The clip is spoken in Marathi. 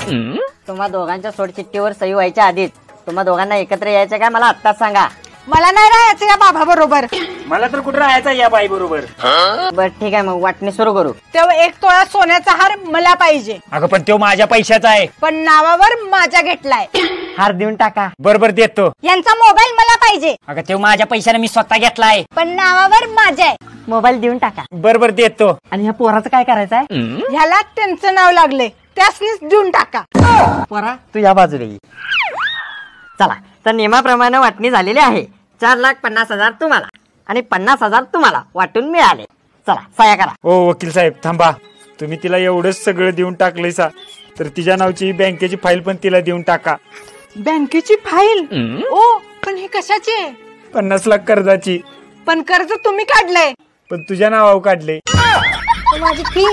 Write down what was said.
तुम्हा दोघांच्या सोडचिठ्ठीवर सही व्हायच्या आधीच तुम्हा दोघांना एकत्र यायचं काय मला आत्ताच सांगा. मला नाही राहायचं या बाबा बरोबर. मला तर कुठं राहायचं या बाई बरोबर. बर ठीक आहे मग वाटणी सुरू करू. तेव्हा 1 तोळा सोन्याचा हार मला पाहिजे. अगं पण तो माझ्या पैशाचा आहे. पण नावावर माझ्या घेतलाय. हार देऊन टाका. बरोबर देतो. यांचा मोबाईल मला पाहिजे. अगं तो माझ्या पैशाने मी स्वतः घेतलाय. पण नावावर माझ्या आहे. मोबाईल देऊन टाका. बरोबर देतो. आणि ह्या पोराचं काय करायचंय? ह्याला त्यांचं नाव लागले त्यासनीच देऊन टाका. पोरा तू या बाजूला ये. चला तर नियमाप्रमाणे वाटणी झालेली आहे. 4,50,000 तुम्हाला आणि 50,000 तुम्हाला वाटून मिळाले. चला सह्या करा. ओ वकील साहेब थांबा. तुम्ही तिला एवढंच सगळं देऊन टाकलंय सा तर तिच्या नावची बँकेची फाईल पण तिला देऊन टाका. बँकेची फाईल? ओ पण ही कशाची आहे? 50 लाख कर्जाची. पण कर्ज तुम्ही काढलंय. पण तुझ्या नावावर काढले. माझी फी